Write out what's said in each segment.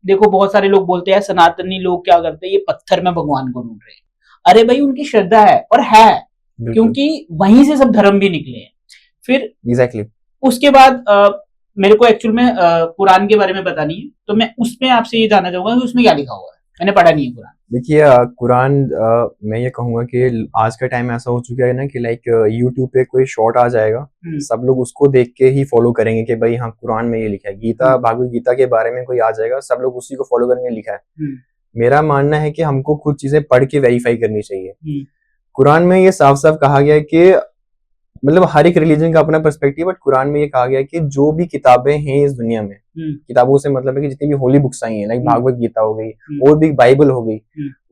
देखो बहुत सारे लोग बोलते हैं सनातनी लोग क्या करते हैं, ये पत्थर में भगवान को ढूंढ रहे हैं। अरे भाई उनकी श्रद्धा है और है, क्योंकि वहीं से सब धर्म भी निकले हैं। फिर एग्जैक्टली उसके बाद मेरे को एक्चुअल में कुरान के बारे में पता नहीं है, तो मैं उसमें आपसे ये जानना चाहूंगा कि उसमें क्या लिखा हुआ है। मैंने पढ़ा नहीं है कुरान। देखिए कुरान मैं ये कहूंगा कि आज का टाइम ऐसा हो चुका है ना कि लाइक यूट्यूब पे कोई शॉर्ट आ जाएगा, सब लोग उसको देख के ही फॉलो करेंगे कि भाई हाँ कुरान में ये लिखा है, गीता भागवत गीता के बारे में कोई आ जाएगा, सब लोग उसी को फॉलो करेंगे लिखा है। मेरा मानना है कि हमको कुछ चीजें पढ़ के वेरीफाई करनी चाहिए। कुरान में ये साफ साफ कहा गया है कि मतलब हर एक रिलीजन का अपना पर्सपेक्टिव, बट कुरान में ये कहा गया है कि जो भी किताबें हैं इस दुनिया में, किताबों से मतलब है कि जितनी भी होली बुक्स आई हैं, लाइक भागवत गीता हो गई और भी बाइबल हो गई,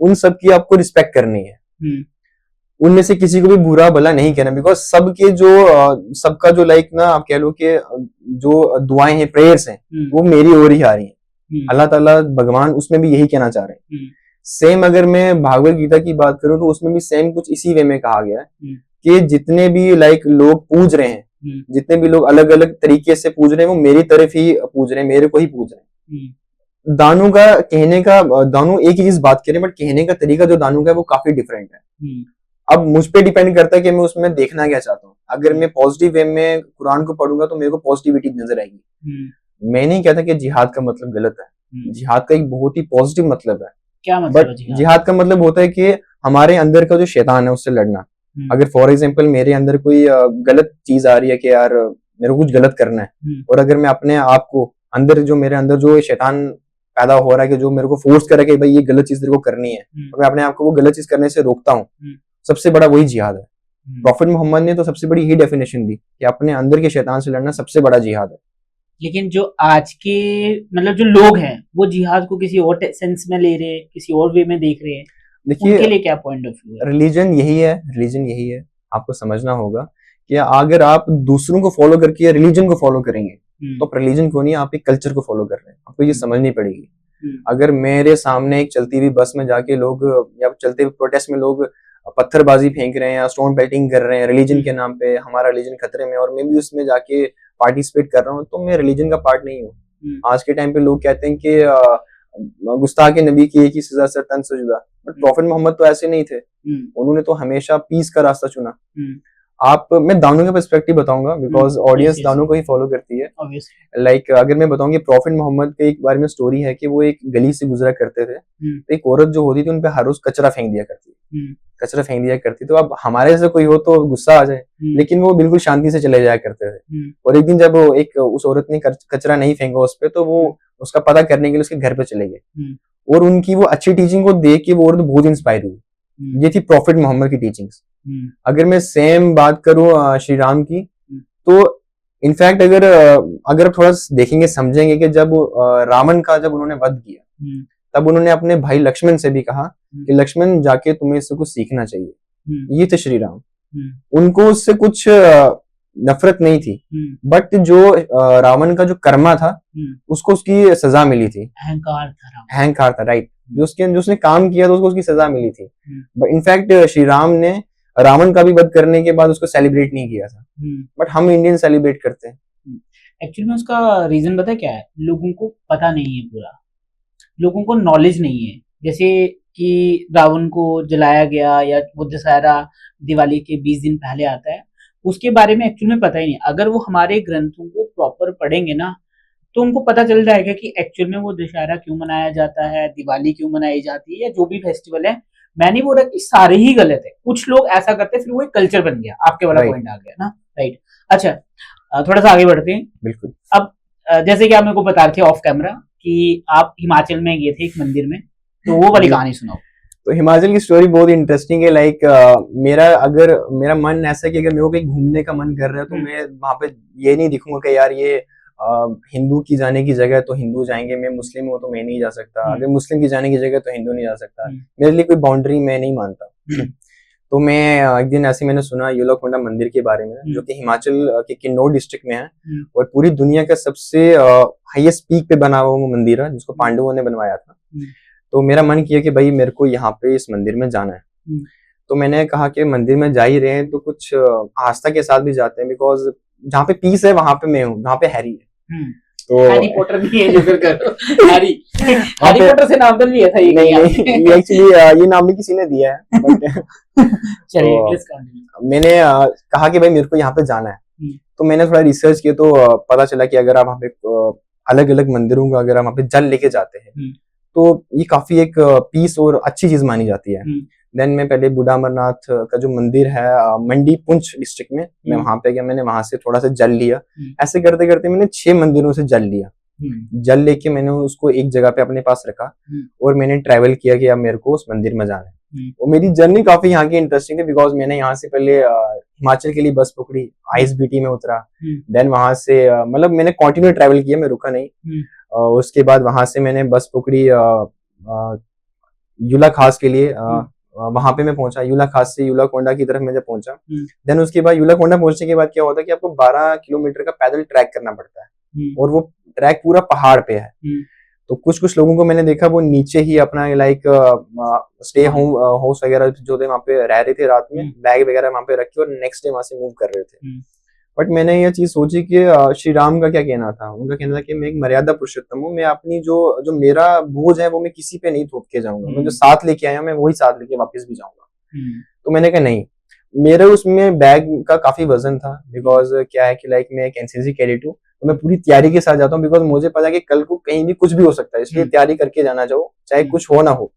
उन सब की आपको रिस्पेक्ट करनी है। उनमें से किसी को भी बुरा भला नहीं कहना, बिकॉज सबके जो सबका जो लाइक ना आप कह लो कि जो दुआएं हैं, प्रेयर्स हैं, वो मेरी ओर ही आ रही हैं। अल्लाह ताला भगवान उसमें भी यही कहना चाह रहे हैं। सेम अगर मैं भागवत गीता की बात करूं तो उसमें भी सेम कुछ इसी वे में कहा गया है कि जितने भी लाइक लोग पूज रहे हैं, जितने भी लोग अलग अलग तरीके से पूज रहे हैं, वो मेरी तरफ ही पूज रहे हैं, मेरे को ही पूज रहे हैं। दानों का कहने का, दानों एक ही चीज बात करें, बट कहने का तरीका जो दानों का है वो काफी डिफरेंट है। अब मुझ पे डिपेंड करता है कि मैं उसमें देखना क्या चाहता हूँ। अगर मैं पॉजिटिव वे में कुरान को पढ़ूंगा तो मेरे को पॉजिटिविटी नजर आएगी। मैं नहीं कहता कि जिहाद का मतलब गलत है, जिहाद का एक बहुत ही पॉजिटिव मतलब है। क्या मतलब? बट जिहाद का मतलब होता है कि हमारे अंदर का जो शैतान है उससे लड़ना। अगर फॉर एग्जाम्पल मेरे अंदर कोई गलत चीज आ रही है कि यार मेरे को कुछ गलत करना है, और अगर मैं अपने आप को अंदर जो मेरे अंदर जो शैतान पैदा हो रहा है कि जो मेरे को फोर्स करे कि भाई ये गलत चीज तेरे को करनी है, और मैं अपने आप को वो गलत चीज करने से रोकता हूँ, सबसे बड़ा वही जिहाद है। प्रॉफिट मोहम्मद ने तो सबसे बड़ी ही डेफिनेशन दी कि अपने अंदर के शैतान से लड़ना सबसे बड़ा जिहाद है। लेकिन जो आज के मतलब जो लोग हैं वो जिहाद को किसी और सेंस में ले रहे हैं, किसी और वे में देख रहे हैं। देखिए उनके लिए क्या पॉइंट ऑफ व्यू है? रिलीजन यही है, आपको समझना होगा कि अगर आप दूसरों को फॉलो करके रिलीजन को फॉलो करेंगे तो आप रिलीजन को नहीं, आप एक कल्चर को फॉलो कर रहे हैं। आपको ये समझनी पड़ेगी। अगर मेरे सामने एक चलती हुई बस में जाके लोग या चलते हुए प्रोटेस्ट में लोग पत्थरबाजी फेंक रहे हैं या स्टोन बेल्टिंग कर रहे हैं रिलीजन के नाम पे, हमारा रिलीजन खतरे में, और मैं भी उसमें जाके पार्टिसिपेट कर रहा हूँ, तो मैं रिलीजन का पार्ट नहीं हूँ। आज के टाइम पे लोग कहते हैं कि गुस्ताख नबी की एक ही सजा सर तन से जुदा, बट प्रॉफिट मोहम्मद तो ऐसे नहीं थे। उन्होंने तो हमेशा पीस का रास्ता चुना। मैं दानों के पर्सपेक्टिव बताऊंगा बिकॉज ऑडियंस दानों को ही फॉलो करती है। लाइक अगर मैं बताऊं कि प्रॉफिट मोहम्मद के एक बार में स्टोरी है कि वो एक गली से गुजरा करते थे, तो एक औरत जो होती थी उन पे हर रोज कचरा फेंक दिया करती। तो अब हमारे से कोई हो तो गुस्सा आ जाए, लेकिन वो बिल्कुल शांति से चले जाया करते थे। और एक दिन जब उस औरत ने कचरा नहीं फेंका उस पे, तो वो उसका पता करने के लिए उसके घर पे चले गए, और उनकी वो अच्छी टीचिंग को देख के वो औरत बहुत इंस्पायर हुई। ये थी प्रॉफिट मोहम्मद की टीचिंग्स। अगर मैं सेम बात करूं श्री राम की, तो इनफैक्ट अगर आप थोड़ा देखेंगे समझेंगे कि जब रावण का जब उन्होंने वध किया, तब उन्होंने अपने भाई लक्ष्मण से भी कहा कि लक्ष्मण जाके तुम्हें इससे कुछ सीखना चाहिए। ये थे श्री राम। उनको उससे कुछ नफरत नहीं थी, बट जो रावण का जो कर्मा था उसको उसकी सजा मिली थी। अहंकार था, राइट। जो उसने काम किया तो उसको उसकी सजा मिली थी। बट इनफैक्ट श्री राम ने रावण का भी वध करने के बाद उसको सेलिब्रेट नहीं किया था, बट हम इंडियन सेलिब्रेट करते हैं। एक्चुअली में उसका रीजन पता है क्या है? लोगों को पता नहीं है, पूरा लोगों को नॉलेज नहीं है। जैसे कि रावण को जलाया गया या वो दशहरा दिवाली के 20 दिन पहले आता है, उसके बारे में एक्चुअली में पता ही नहीं। अगर वो हमारे ग्रंथों को प्रॉपर पढ़ेंगे ना तो उनको पता चल जाएगा कि एक्चुअल में वो दशहरा क्यों मनाया जाता है, दिवाली क्यों मनाई जाती है, या जो भी फेस्टिवल है। मैं नहीं बोल रहा कि सारे ही गलत है, कुछ लोग ऐसा करते हैं, फिर वो एक कल्चर बन गया। आपके वाला पॉइंट आ गया ना, राइट। अच्छा, थोड़ा सा आगे बढ़ते हैं। बिल्कुल। अब जैसे कि आप मेरे को बता रहे थे ऑफ कैमरा कि आप हिमाचल में गए थे एक मंदिर में, तो वो वाली कहानी सुनाओ। तो हिमाचल की स्टोरी बहुत इंटरेस्टिंग है। लाइक मेरा मन ऐसा है कि अगर मेरे को कहीं घूमने का मन कर रहा है तो मैं वहां पे ये नहीं दिखूंगा कि यार ये हिंदू की जाने की जगह तो हिंदू जाएंगे, मैं मुस्लिम हूँ तो मैं नहीं जा सकता, अगर मुस्लिम की जाने की जगह तो हिंदू नहीं जा सकता। मेरे लिए कोई बाउंड्री मैं नहीं मानता। तो मैं एक दिन ऐसे मैंने सुना योलाकुंडा मंदिर के बारे में, जो कि हिमाचल के किन्नौर डिस्ट्रिक्ट में है, और पूरी दुनिया का सबसे हाईएस्ट पीक पे बना हुआ वो मंदिर है, जिसको पांडवों ने बनवाया था। तो मेरा मन किया कि भाई मेरे को यहाँ पे इस मंदिर में जाना है। तो मैंने कहा कि मंदिर में जा ही रहे हैं तो कुछ आस्था के साथ भी जाते हैं, बिकॉज जहाँ पे पीस है वहां पे मैं हूँ, जहाँ पे हैरी है। तो हैरी पॉटर नहीं है जो फिर करो हैरी वहाँ हैरी पे पॉटर से नाम तो नहीं लिया था ये नहीं कहीं नहीं, आपने? ये एक्चुअली ये नाम भी किसी ने दिया है बट चलिए तो प्लीज कंटिन्यू। मैंने कहा कि भाई मेरे को यहाँ पे जाना है। तो मैंने थोड़ा रिसर्च किया तो पता चला कि अगर आप वहाँ पे अलग अलग मंदिरों का अगर आप वहाँ पे जल लेके जाते हैं तो ये काफी एक पीस और अच्छी चीज मानी जाती है। देन मैं पहले बूढ़ा अमरनाथ का जो मंदिर है मंडी पुंछ डिस्ट्रिक्ट में, मैं वहां पे गया, मैंने वहां से थोड़ा सा जल लिया। ऐसे करते करते मैंने 6 मंदिरों से जल लिया। जल लेके मैंने उसको एक जगह पे अपने पास रखा और मैंने ट्रैवल किया कि अब मेरे को उस मंदिर में जाना है। और मेरी जर्नी काफी यहाँ की इंटरेस्टिंग थी बिकॉज मैंने यहाँ से पहले हिमाचल के लिए बस पकड़ी, आईएसबीटी में उतरा। देन वहां से मतलब मैंने कंटिन्यू ट्रैवल किया, मैं रुका नहीं। उसके बाद वहां से मैंने बस पकड़ी यूला खास के लिए। वहां पे मैं पहुंचा, यूला खास से यूला कोंडा की तरफ मैं जब पहुंचा, देन उसके बाद यूला कोंडा पहुंचने के बाद क्या होता है कि आपको 12 किलोमीटर का पैदल ट्रैक करना पड़ता है और वो ट्रैक पूरा पहाड़ पे है। तो कुछ कुछ लोगों को मैंने देखा वो नीचे ही अपना लाइक स्टे होम हाउस वगैरह जो थे वहां पे रह रहे थे, रात में बैग वगैरह वहां पे रखे और नेक्स्ट डे वहां से मूव कर रहे थे। बट मैंने ये चीज सोची कि श्री राम का क्या कहना था, उनका कहना था कि मैं एक मर्यादा पुरुषोत्तम हूँ, मैं अपनी जो जो मेरा बोझ है वो मैं किसी पे नहीं थोप के जाऊंगा, मैं जो साथ लेके आया हूँ मैं वही साथ लेके वापस भी जाऊंगा। तो मैंने कहा नहीं, मेरे उसमें बैग का काफी वजन था बिकॉज क्या है कि लाइक मैं एक एनसीसी कैडेट हूँ, तो मैं पूरी तैयारी के साथ जाता हूँ बिकॉज मुझे पता है कि कल को कहीं भी कुछ भी हो सकता है, इसलिए तैयारी करके जाना चाहो चाहे कुछ हो ना हो।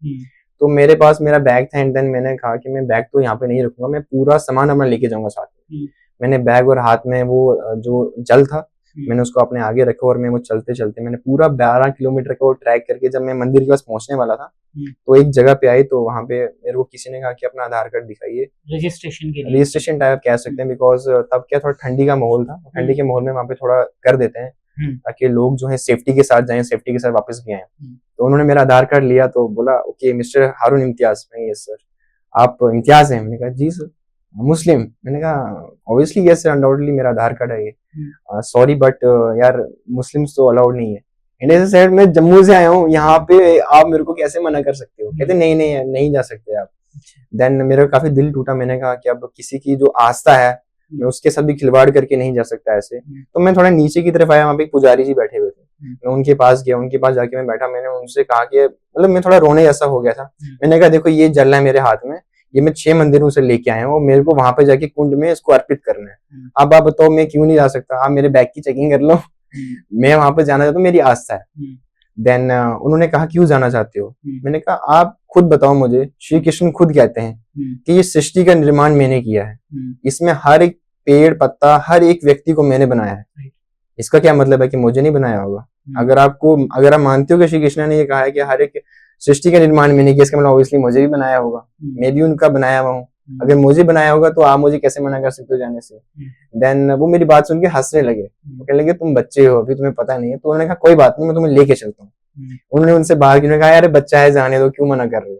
तो मेरे पास मेरा बैग था एंड देन मैंने कहा कि मैं बैग तो यहाँ पे नहीं रखूंगा, मैं पूरा सामान अपना लेके जाऊंगा साथ में। मैंने बैग और हाथ में वो जो जल था मैंने उसको अपने आगे रखा और मैं वो चलते चलते मैंने पूरा 12 किलोमीटर का वो ट्रैक करके जब मैं मंदिर के पास पहुंचने वाला था तो एक जगह पे आई, तो वहां पे मेरे को किसी ने कहा कि अपना आधार कार्ड दिखाइए, रजिस्ट्रेशन के लिए, रजिस्ट्रेशन टाइप कह सकते हैं बिकॉज तब क्या थोड़ा ठंडी का माहौल था, ठंडी के माहौल में वहां पे थोड़ा कर देते हैं ताकि लोग जो है सेफ्टी के साथ जाएं, सेफ्टी के साथ वापस भी आए। तो उन्होंने मेरा आधार कार्ड लिया तो बोला ओके मिस्टर हारून इम्तियाज। मैं यस सर। आप इम्तियाज हैं? मैंने कहा जी सर। मुस्लिम? मैंने कहा ऑब्वियसली यस सर, अनडाउटेडली मेरा आधार कार्ड है ये। सॉरी बट यार मुस्लिम्स तो अलाउड नहीं है। इंडिया से मैं जम्मू से आया हूँ, यहाँ पे आप मेरे को कैसे मना कर सकते हो? कहते नहीं नहीं नहीं जा सकते आप। देन मेरा काफी दिल टूटा, मैंने कहा कि अब किसी की जो आस्था है मैं उसके साथ भी खिलवाड़ करके नहीं जा सकता ऐसे। तो मैं थोड़ा नीचे की तरफ आया, वहां पे पुजारी जी बैठे हुए थे, मैं उनके पास गया, उनके पास जाके मैं बैठा, मैंने उनसे कहा कि मतलब मैं थोड़ा रोने जैसा हो गया था। मैंने कहा देखो ये जल है मेरे हाथ में, ये मैं 6 मंदिरों से लेके आया हूँ, मेरे को वहां पे जाके कुंड में इसको अर्पित करना है। अब आप बताओ मैं क्यों नहीं जा सकता? आप मेरे बैग की चेकिंग कर लो, मैं वहां पे जाना चाहता हूँ, मेरी आस्था है। देन उन्होंने कहा क्यों जाना चाहते हो? मैंने कहा आप खुद बताओ मुझे, श्री कृष्ण खुद कहते हैं कि ये सृष्टि का निर्माण मैंने किया है, इसमें हर एक पेड़ पत्ता हर एक व्यक्ति को मैंने बनाया है, इसका क्या मतलब है कि मुझे नहीं बनाया होगा? अगर आप मानते हो कि श्री कृष्ण ने ये कहा है कि हर एक सृष्टि का निर्माण मैंने किया, इसका मतलब ऑब्वियसली मुझे भी बनाया होगा, मैं भी उनका बनाया हुआ हूँ। अगर मुझे बनाया होगा तो आप मुझे कैसे मना कर सकते हो जाने से? देन वो मेरी बात सुन के हंसने लगे, वो कहने लगे तुम बच्चे हो अभी, तुम्हें पता नहीं है। तो उन्होंने कहा कोई बात नहीं, मैं तुम्हें लेके चलता हूँ। उन्होंने उनसे बाहर की, कहा यार बच्चा है जाने दो, क्यों मना कर रहे हो?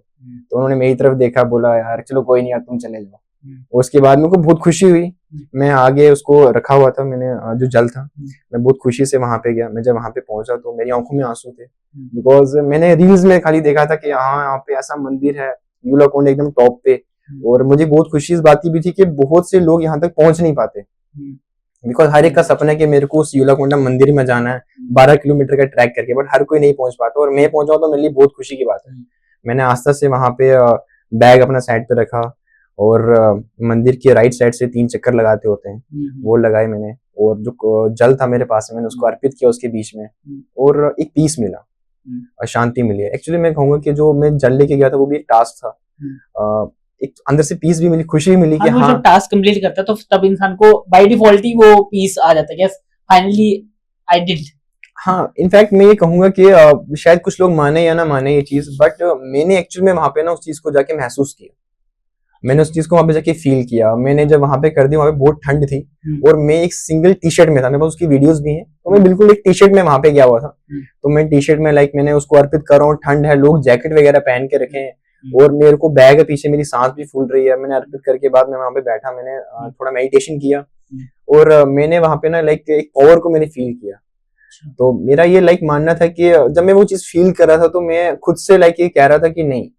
तो उन्होंने मेरी तरफ देखा, बोला यार चलो कोई नहीं यार तुम चले जाओ। उसके बाद मेरे को बहुत खुशी हुई, मैं आगे उसको रखा हुआ था मैंने जो जल था, मैं बहुत खुशी से वहां पे गया। मैं जब वहां पे पहुंचा तो मेरी आंखों में आंसू थे बिकॉज मैंने रील्स में खाली देखा था कि हाँ यहाँ पे ऐसा मंदिर है यूला कुंड एकदम टॉप पे, और मुझे बहुत खुशी इस बात की भी थी कि बहुत से लोग यहाँ तक पहुंच नहीं पाते बिकॉज हर एक का सपना है कि मेरे को उस यूला कुंडा मंदिर में जाना है 12 किलोमीटर का ट्रैक करके, बट हर कोई नहीं पहुंच पाता, और मैं पहुंचा तो मेरे लिए बहुत खुशी की बात है। मैंने आस्था से वहां पे बैग अपना साइड पे रखा और मंदिर के राइट साइड से 3 चक्कर लगाते होते हैं वो लगाए मैंने, और जो जल था मेरे पास मैंने उसको अर्पित किया उसके बीच में, और एक पीस मिला और शांति मिली। एक्चुअली मैं कहूंगा कि जो मैं जल लेके गया था वो भी एक टास्क था, एक अंदर से पीस भी मिली, खुशी मिली कि हाँ जब टास्क कंप्लीट करता है तो तब इंसान को बाय डिफॉल्ट ही वो पीस आ जाता है, यस फाइनली आई डिड। हाँ इनफैक्ट मैं ये कहूंगा कि शायद कुछ लोग माने या ना माने ये चीज, बट मैंने एक्चुअली में वहां पे ना उस चीज को जाके महसूस किया, मैंने उस चीज को वहां पे जाके फील किया। मैंने जब वहां पे कर दी, वहां पे बहुत ठंड थी और मैं एक सिंगल टी शर्ट में था, मेरे पास उसकी वीडियोस भी हैं, तो मैं बिल्कुल एक टी शर्ट में वहां पे गया हुआ था। तो मैं टी शर्ट में लाइक मैंने उसको अर्पित कर रहा हूँ, ठंड है, लोग जैकेट वगैरह पहन के रखे हैं और मेरे को बैग है पीछे, मेरी सांस भी फूल रही है। मैंने अर्पित करके बाद में वहां पे बैठा, मैंने थोड़ा मेडिटेशन किया और मैंने वहां पे ना लाइक एक पावर को मैंने फील किया। तो मेरा ये लाइक मानना था कि जब मैं वो चीज फील कर रहा था तो मैं खुद से लाइक ये कह रहा था कि नहीं,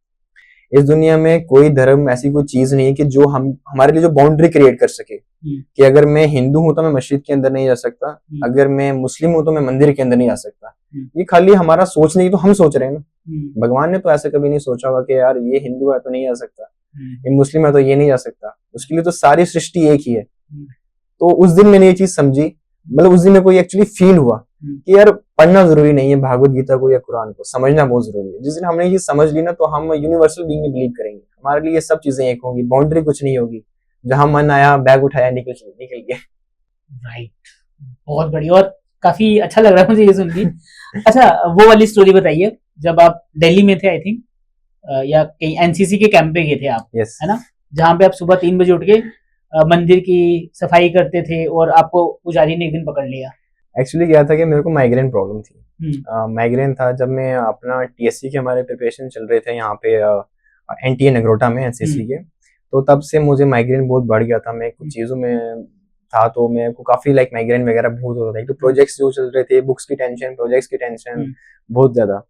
इस दुनिया में कोई धर्म ऐसी कोई चीज नहीं है कि जो हम हमारे लिए जो बाउंड्री क्रिएट कर सके कि अगर मैं हिंदू हूं तो मैं मस्जिद के अंदर नहीं जा सकता, अगर मैं मुस्लिम हूं तो मैं मंदिर के अंदर नहीं जा सकता। ये खाली हमारा सोचने की तो हम सोच रहे हैं ना। भगवान ने तो ऐसा कभी नहीं सोचा होगा कि यार ये हिंदू है तो नहीं जा सकता, ये मुस्लिम है तो ये नहीं जा सकता। उसके लिए तो सारी सृष्टि एक ही है। तो उस दिन मैंने ये चीज समझी, मतलब उस दिन मेरे को ये एक्चुअली फील हुआ कि यार पढ़ना जरूरी नहीं है भागवत गीता को या कुरान को, समझना बहुत जरूरी है। जिस दिन हमने ये समझ ली ना तो हम यूनिवर्सल बीइंग में बिलीव करेंगे, हमारे लिए ये सब चीजें एक होंगी, बाउंड्री कुछ नहीं होगी, जहां मन आया बैग उठाया निकल गया। राइट, बहुत बढ़िया और काफी अच्छा लग रहा है मुझे ये सुन के। अच्छा, वो वाली स्टोरी बताइए जब आप दिल्ली में थे, आई थिंक, या कहीं एनसीसी के कैंप पे गए थे आप, yes. है ना, जहाँ पे आप सुबह 3 बजे उठ के मंदिर की सफाई करते थे और आपको पुजारी ने एक दिन पकड़ लिया। एक्चुअली क्या था कि मेरे को माइग्रेन प्रॉब्लम थी। माइग्रेन था जब मैं अपना टीएससी के हमारे प्रिपरेशन चल रहे थे यहाँ पे एनटीए नगरोटा में एनसीसी के, तो तब से मुझे माइग्रेन बहुत बढ़ गया था। मैं कुछ चीज़ों में था तो मेरे को काफी लाइक माइग्रेन वगैरह बहुत होता था। तो प्रोजेक्ट्स जो चल रहे थे, बुक्स की टेंशन, प्रोजेक्ट्स की टेंशन बहुत ज्यादा।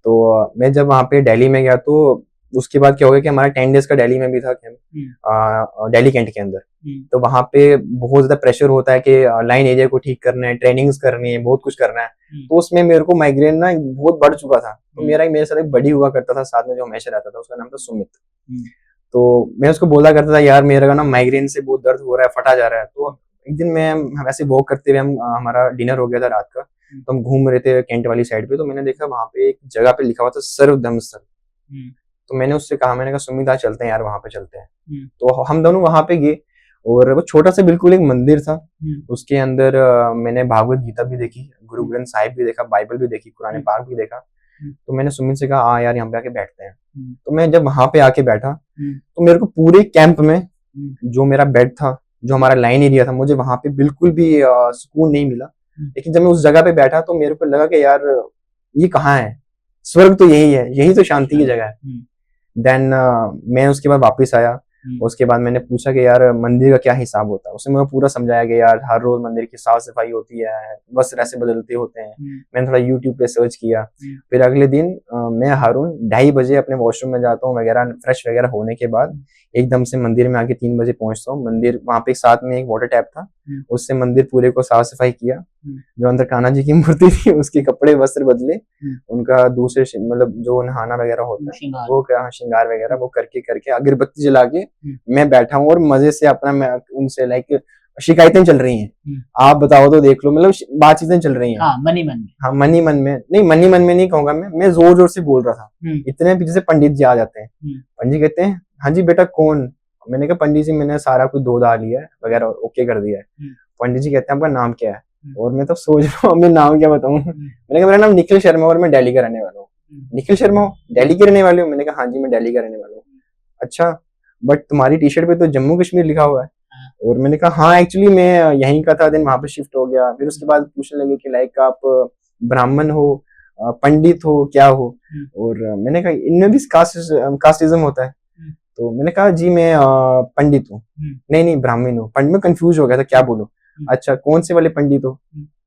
तो मैं जब वहाँ पे दिल्ली में गया तो उसके बाद क्या हो गया कि हमारा 10 डेज का दिल्ली में भी था कैंप, दिल्ली कैंट के अंदर। तो वहाँ पे बहुत ज्यादा प्रेशर होता है कि लाइन एरिया को ठीक करना है, ट्रेनिंग्स करनी है, बहुत कुछ करना है। तो उसमें मेरे को माइग्रेन ना बहुत बढ़ चुका था। तो मेरे साथ एक बड़ी हुआ करता था साथ में जो हमेशा रहता था, उसका नाम था सुमित। तो मैं उसको बोला करता था यार मेरा का ना माइग्रेन से बहुत दर्द हो रहा है, फटा जा रहा है। तो एक दिन मैं वैसे वॉक करते हुए हमारा डिनर हो गया था रात का, तो हम घूम रहे थे कैंट वाली साइड पे। तो मैंने देखा वहां पे एक जगह पे लिखा हुआ था सर्व धर्म स्थल। तो मैंने उससे कहा, मैंने कहा सुमित आज चलते हैं यार, वहां पे चलते हैं। तो हम दोनों वहां पे गए और वो छोटा सा बिल्कुल एक मंदिर था। उसके अंदर मैंने भागवत गीता भी देखी, गुरु ग्रंथ साहिब भी देखा, बाइबल भी देखी, कुरान पाक भी देखा। तो मैंने सुमित से कहा यार यहाँ पे आके बैठते हैं। तो मैं जब वहां पे आके बैठा तो मेरे को पूरे कैंप में जो मेरा बेड था, जो हमारा लाइन एरिया था, मुझे वहां पे बिल्कुल भी सुकून नहीं मिला। लेकिन जब मैं उस जगह पे बैठा तो मेरे को लगा कि यार ये कहाँ है, स्वर्ग तो यही है, यही तो शांति की जगह है। देन मैं उसके बाद वापस आया। उसके बाद मैंने पूछा कि यार मंदिर का क्या हिसाब होता है। उसने मुझे पूरा समझाया कि यार हर रोज मंदिर की साफ सफाई होती है, वस्त्र ऐसे बदलते होते हैं। मैंने थोड़ा यूट्यूब पे सर्च किया। फिर अगले दिन मैं हारून 2:30 बजे अपने वॉशरूम में जाता हूँ वगैरह, फ्रेश वगैरह होने के बाद एकदम से मंदिर में आके 3 बजे पहुंचता हूँ। मंदिर वहां पे साथ में एक वाटर टैप था, उससे मंदिर पूरे को साफ सफाई किया। जो अंदर कान्हा जी की मूर्ति थी उसके कपड़े वस्त्र बदले, उनका दूसरे मतलब जो नहाना वगैरह होता है वो क्या श्रृंगार वगैरह वो करके अगरबत्ती जला के मैं बैठा हूँ और मजे से अपना उनसे लाइक शिकायतें चल रही हैं, आप बताओ तो देख लो, मतलब बातचीतें चल रही हैं। हाँ, मनी मन में। हाँ मनी मन में नहीं, मनी मन में नहीं कहूंगा मैं जोर जोर से बोल रहा था। इतने पीछे से पंडित जी आ जाते हैं। पंडित जी कहते हैं हाँ जी बेटा कौन। मैंने कहा पंडित जी मैंने सारा कुछ धो धा लिया है वगैरह, ओके कर दिया है। पंडित जी कहते हैं आपका नाम क्या है। और मैं तो सोच रहा हूँ मैं नाम क्या बताऊँ। मैंने कहा मेरा नाम निखिल शर्मा और मैं दिल्ली का रहने वाला हूँ। निखिल शर्मा हो, दिल्ली के रहने वाले हो। मैंने कहा हाँ जी मैं दिल्ली का रहने वाला हूँ। अच्छा बट तुम्हारी टी शर्ट पे तो जम्मू कश्मीर लिखा हुआ है। और मैंने कहा हाँ एक्चुअली मैं यहीं का था, दिन वहां पे शिफ्ट हो गया। फिर उसके बाद पूछने लगे कि लाइक आप ब्राह्मण हो, पंडित हो, क्या हो। और मैंने कहा इनमें भी कास्टिज्म होता है। तो मैंने कहा जी मैं पंडित हूँ। नहीं ब्राह्मण हूँ। पंडित में कंफ्यूज हो गया था क्या बोलूं। अच्छा कौन से वाले पंडित हो।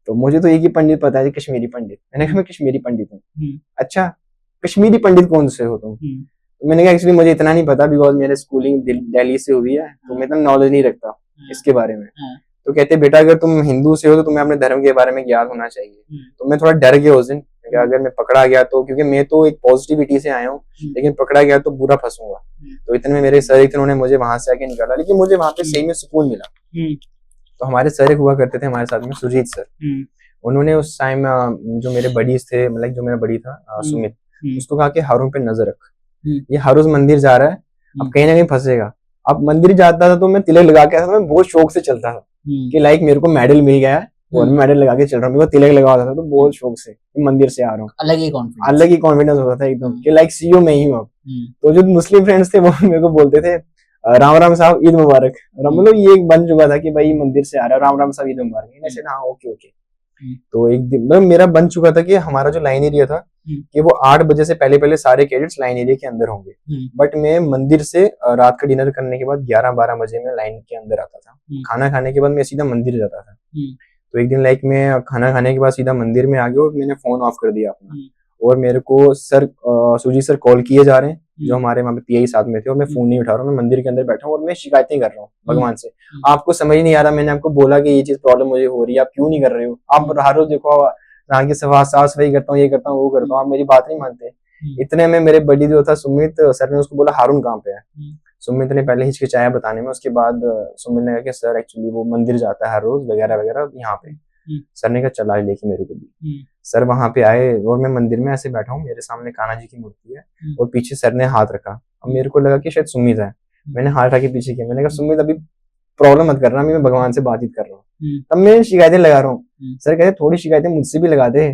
तो मुझे तो एक ही पंडित पता है, कश्मीरी पंडित। मैंने कहा मैं कश्मीरी पंडित हूँ। अच्छा कश्मीरी पंडित कौन से हो तुम। तो मैंने कहा एक्चुअली मुझे इतना नहीं पता बिकॉज मेरे स्कूलिंग दिल्ली से हुई है, तो मैं इतना नॉलेज नहीं रखता इसके बारे में। तो कहते बेटा अगर तुम हिंदू से हो तो तुम्हें अपने धर्म के बारे में ज्ञान होना चाहिए। तो मैं थोड़ा डर गया उस दिन कि अगर मैं पकड़ा गया तो, क्योंकि मैं तो एक पॉजिटिविटी से आया हूँ, लेकिन पकड़ा गया तो बुरा फंसूंगा। तो इतने में मेरे सर एक उन्होंने मुझे वहां से आके निकाला, लेकिन मुझे वहां पे सही में सुकून मिला। तो हमारे सर एक हुआ करते थे हमारे साथ में, सुजीत सर। उन्होंने उस टाइम जो मेरे बडीज थे, मतलब जो मेरा बड़ी था सुमित, उसको कहा कि हारून पे नजर रख, ये हर रोज मंदिर जा रहा है, अब कहीं ना कहीं फंसेगा। अब मंदिर जाता था तो मैं तिलक लगा के, मैं बहुत शौक से चलता था कि लाइक मेरे को मेडल मिल गया है और मैं मेडल लगा के चल रहा हूँ। मेरे को तिलक लगा होता था तो बहुत शौक से मंदिर से आ रहा हूँ। अलग ही कॉन्फिडेंस होता था एकदम कि लाइक सीओ मैं ही हूँ अब। तो जो मुस्लिम फ्रेंड्स थे वो मेरे को बोलते थे राम राम साहब ईद मुबारक। मतलब ये बन चुका था कि भाई मंदिर से आ रहा है, राम राम साहब ईद मुबारक। ऐसे हाँ ओके। तो एक दिन मतलब मेरा बन चुका था कि हमारा जो लाइन एरिया था कि वो 8 बजे से पहले सारे कैडेट्स लाइन एरिया के अंदर होंगे। बट मैं मंदिर से रात का डिनर करने के बाद 11-12 बजे में लाइन के अंदर आता था। खाना खाने के बाद मैं सीधा मंदिर जाता था। तो एक दिन लाइक मैं खाना खाने के बाद सीधा मंदिर में आ गया और मैंने फोन ऑफ कर दिया अपना। और मेरे को सर सुजीत सर कॉल किए जा रहे हैं जो हमारे वहाँ पे पीआई साथ में थे, और मैं फोन नहीं उठा रहा हूँ, मैं मंदिर के अंदर बैठा हूँ और मैं शिकायतें कर रहा हूँ भगवान से। आपको समझ नहीं आ रहा, मैंने आपको बोला कि ये चीज प्रॉब्लम मुझे हो रही है, आप क्यों नहीं कर रहे हो? आप हर रोज देखो यहाँ की साफ सफाई करता हूँ, ये करता हूँ, वो करता हूँ, आप मेरी बात नहीं मानते। इतने में मेरे बडी जो था सुमित सर ने उसको बोला हारून कहाँ पे है। सुमित ने पहले हिचकिचाया बताने में, उसके बाद सुमित ने कहा कि सर एक्चुअली वो मंदिर जाता है हर रोज वगैरह वगैरह यहाँ पे। सर ने कहा चला लेके मेरे को भी। सर वहां पे आए और मैं मंदिर में ऐसे बैठा हूँ, मेरे सामने कान्हा जी की मूर्ति है और पीछे सर ने हाथ रखा। अब मेरे को लगा कि शायद सुमित है, मैंने हाथ रखा के पीछे किया, मैंने कहा सुमित अभी प्रॉब्लम मत करना, मैं भगवान से बातचीत कर रहा हूँ। तब मैं शिकायतें लगा रहा हूँ। सर कहते थोड़ी शिकायतें मुझसे भी लगा दे।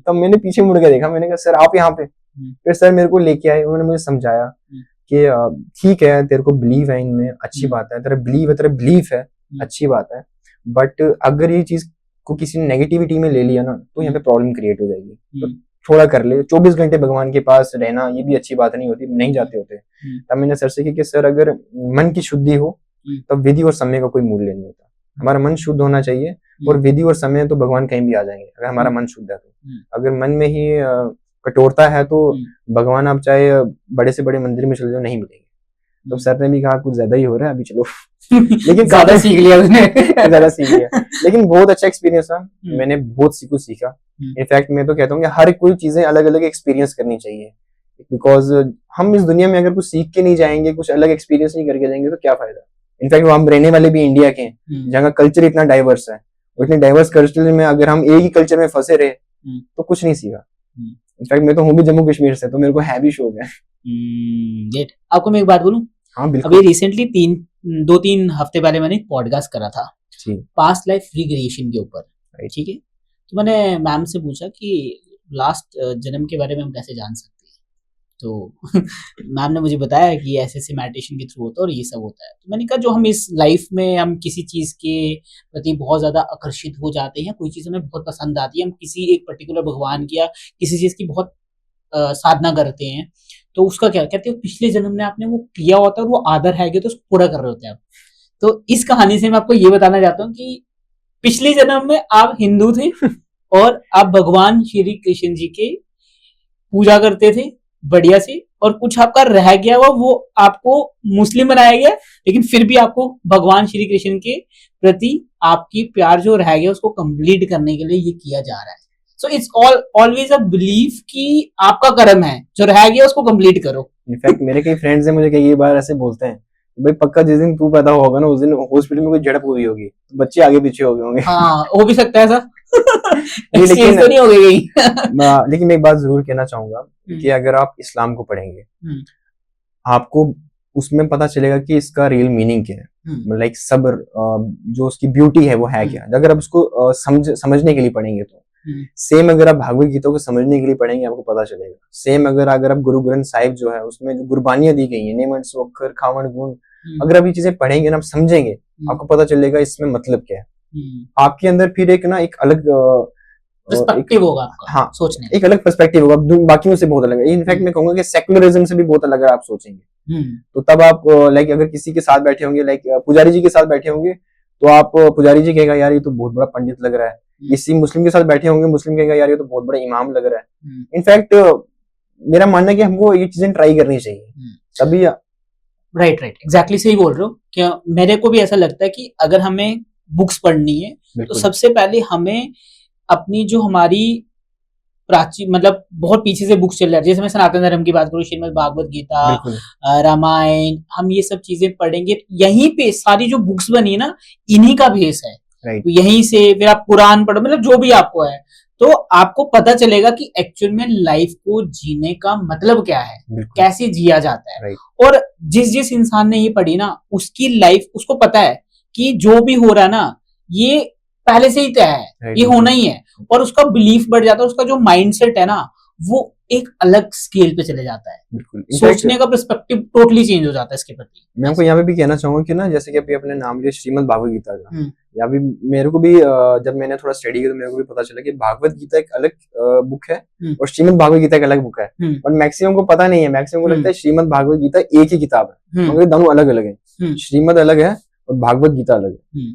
तब मैंने पीछे मुड़ के देखा, मैंने कहा सर आप यहाँ पे। फिर सर मेरे को लेके आए, उन्होंने मुझे समझाया कि ठीक है तेरे को बिलीव है इनमें, अच्छी बात है, तेरा बिलीव है, तेरा बिलीफ है, अच्छी बात है, बट अगर ये चीज को किसी ने नेगेटिविटी में ले लिया ना तो यहाँ पे प्रॉब्लम क्रिएट हो जाएगी। तो थोड़ा कर ले, 24 घंटे भगवान के पास रहना ये भी अच्छी बात नहीं होती, नहीं जाते होते। तब मैंने सर से कहा कि सर अगर मन की शुद्धि हो तो विधि और समय का कोई मूल्य नहीं होता, हमारा मन शुद्ध होना चाहिए, और विधि और समय तो भगवान कहीं भी आ जाएंगे अगर हमारा मन शुद्ध है तो। अगर मन में ही कठोरता है तो भगवान आप चाहे बड़े से बड़े मंदिर में चले जाओ नहीं मिलेंगे। तो सर ने भी कहा कुछ ज्यादा ही हो रहा है अभी चलो लेकिन ज्यादा सीख लिया उसने ज्यादा सीख लिया, लेकिन बहुत अच्छा एक्सपीरियंस था, मैंने बहुत कुछ सीखा। इनफैक्ट मैं तो कहता हूँ कि हर कोई चीजें अलग अलग एक्सपीरियंस करनी चाहिए, बिकॉज हम इस दुनिया में अगर कुछ सीख के नहीं जाएंगे, कुछ अलग एक्सपीरियंस नहीं करके जाएंगे तो क्या फायदा। इनफैक्ट हम रहने वाले भी इंडिया के हैं जहाँ कल्चर इतना डाइवर्स है, और इतने डाइवर्स कल्चर में अगर हम एक ही कल्चर में फंसे रहे तो कुछ नहीं सीखा। इनफैक्ट मैं तो हूँ भी जम्मू कश्मीर से, तो मेरे को है भी शौक है। आपको मैं एक बात बोलूं, हाँ बिल्कुल। अभी रिसेंटली 2-3 हफ्ते पहले मैंने एक पॉडकास्ट करा था पास्ट लाइफ रिग्रेशन के ऊपर, ठीक है। तो मैंने मैम से पूछा कि लास्ट जन्म के बारे में हम कैसे जान सकते हैं, तो मैम ने मुझे बताया कि ऐसे ऐसे मेडिटेशन के थ्रू होता है और ये सब होता है। तो मैंने कहा जो हम इस लाइफ में हम किसी चीज के प्रति बहुत ज्यादा आकर्षित हो जाते हैं, कोई चीज हमें बहुत पसंद आती है, हम किसी एक पर्टिकुलर भगवान की या किसी चीज की बहुत साधना करते हैं, तो उसका क्या कहते हैं पिछले जन्म में आपने वो किया होता है और वो आदर है तो उसको पूरा कर रहे होते हैं आप। तो इस कहानी से मैं आपको ये बताना चाहता हूँ कि पिछले जन्म में आप हिंदू थे और आप भगवान श्री कृष्ण जी के पूजा करते थे बढ़िया से, और कुछ आपका रह गया हुआ वो आपको मुस्लिम बनाया गया, लेकिन फिर भी आपको भगवान श्री कृष्ण के प्रति आपकी प्यार जो रह गया उसको कंप्लीट करने के लिए ये किया जा रहा है। So it's always a belief कि आपका कर्म है, जो रह गया उसको कंप्लीट करो। इनफैक्ट मेरे कई फ्रेंड्स हैं मुझे कई बार ऐसे बोलते हैं भाई पक्का जिस दिन तू पैदा होगा ना उस दिन हॉस्पिटल में कोई झड़प हुई होगी, बच्चे आगे पीछे हो गए होंगे। हाँ हो भी सकता है ऐसा लेकिन तो नहीं हो गई। लेकिन मैं एक बात जरूर कहना चाहूंगा कि अगर आप इस्लाम को पढ़ेंगे आपको उसमें पता चलेगा कि इसका रियल मीनिंग क्या है, लाइक सब्र, जो उसकी ब्यूटी है वो है क्या। अगर आप उसको समझने के लिए पढ़ेंगे तो सेम अगर आप भागवत गीता को समझने के लिए पढ़ेंगे आपको पता चलेगा। सेम अगर आप गुरु ग्रंथ साहिब जो है उसमें जो गुरबानियां दी गई है, नेमन सोखर खावन गुण, अगर आप ये चीजें पढ़ेंगे ना आप समझेंगे आपको पता चलेगा इसमें मतलब क्या है। आपके अंदर फिर एक अलग पर्सपेक्टिव होगा आपका, हाँ सोचने एक अलग पर्सपेक्टिव होगा, बाकियों से बहुत अलग है। इनफैक्ट मैं कहूंगा कि सेकुलरिज्म से भी बहुत अलग अगर आप सोचेंगे तो तब आप लाइक अगर किसी के साथ बैठे होंगे, लाइक पुजारी जी के साथ बैठे होंगे तो आप पुजारी जी कहेगा यार ये तो बहुत बड़ा पंडित लग रहा है, किसी मुस्लिम के साथ बैठे होंगे मुस्लिम कहेगा यार ये तो बहुत बड़ा इमाम लग रहा है। इनफैक्ट मेरा मानना है कि हमको ये चीजें ट्राई करनी चाहिए तभी। राइट एग्जैक्टली सही बोल रहे हो। क्या मेरे को भी ऐसा लगता है कि अगर हमें बुक्स पढ़नी है तो सबसे पहले हमें अपनी जो हमारी प्राचीन मतलब बहुत पीछे से बुक्स चल रही है, जैसे मैं सनातन धर्म की बात करूँ श्रीमद् भागवत गीता, रामायण, हम ये सब चीजें पढ़ेंगे यहीं पे सारी जो बुक्स बनी है ना इन्हीं का बेस है। तो यहीं से फिर आप कुरान पढ़ो, मतलब जो भी आपको है तो आपको पता चलेगा कि एक्चुअल में लाइफ को जीने का मतलब क्या है, कैसे जिया जाता है। और जिस इंसान ने ये पढ़ी ना उसकी लाइफ उसको पता है कि जो भी हो रहा है ना ये पहले से ही तय है, ये होना ही है, और उसका बिलीफ बढ़ जाता है, उसका जो माइंडसेट है ना वो एक अलग स्केल पे चले जाता है, बिल्कुल सोचने का पर्सपेक्टिव टोटली चेंज हो जाता है इसके प्रति। मैं आपको यहाँ पे भी कहना चाहूंगा कि ना जैसे कि अभी अपने नाम लिया श्रीमद् भागवत गीता का, या भी मेरे को भी जब मैंने थोड़ा स्टडी किया तो मेरे को भी पता चला कि भागवत गीता एक अलग बुक है और श्रीमद् भागवत गीता एक अलग बुक है, बट मैक्सिमम को पता नहीं है। मैक्सिमम को लगता है श्रीमद् भागवत गीता एक ही किताब है, मगर दोनों अलग अलग है। श्रीमद् अलग है और भागवत गीता अलग है,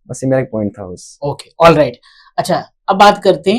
बस ये मेरा एक पॉइंट था बस। Okay alright. अच्छा अब बात करते हैं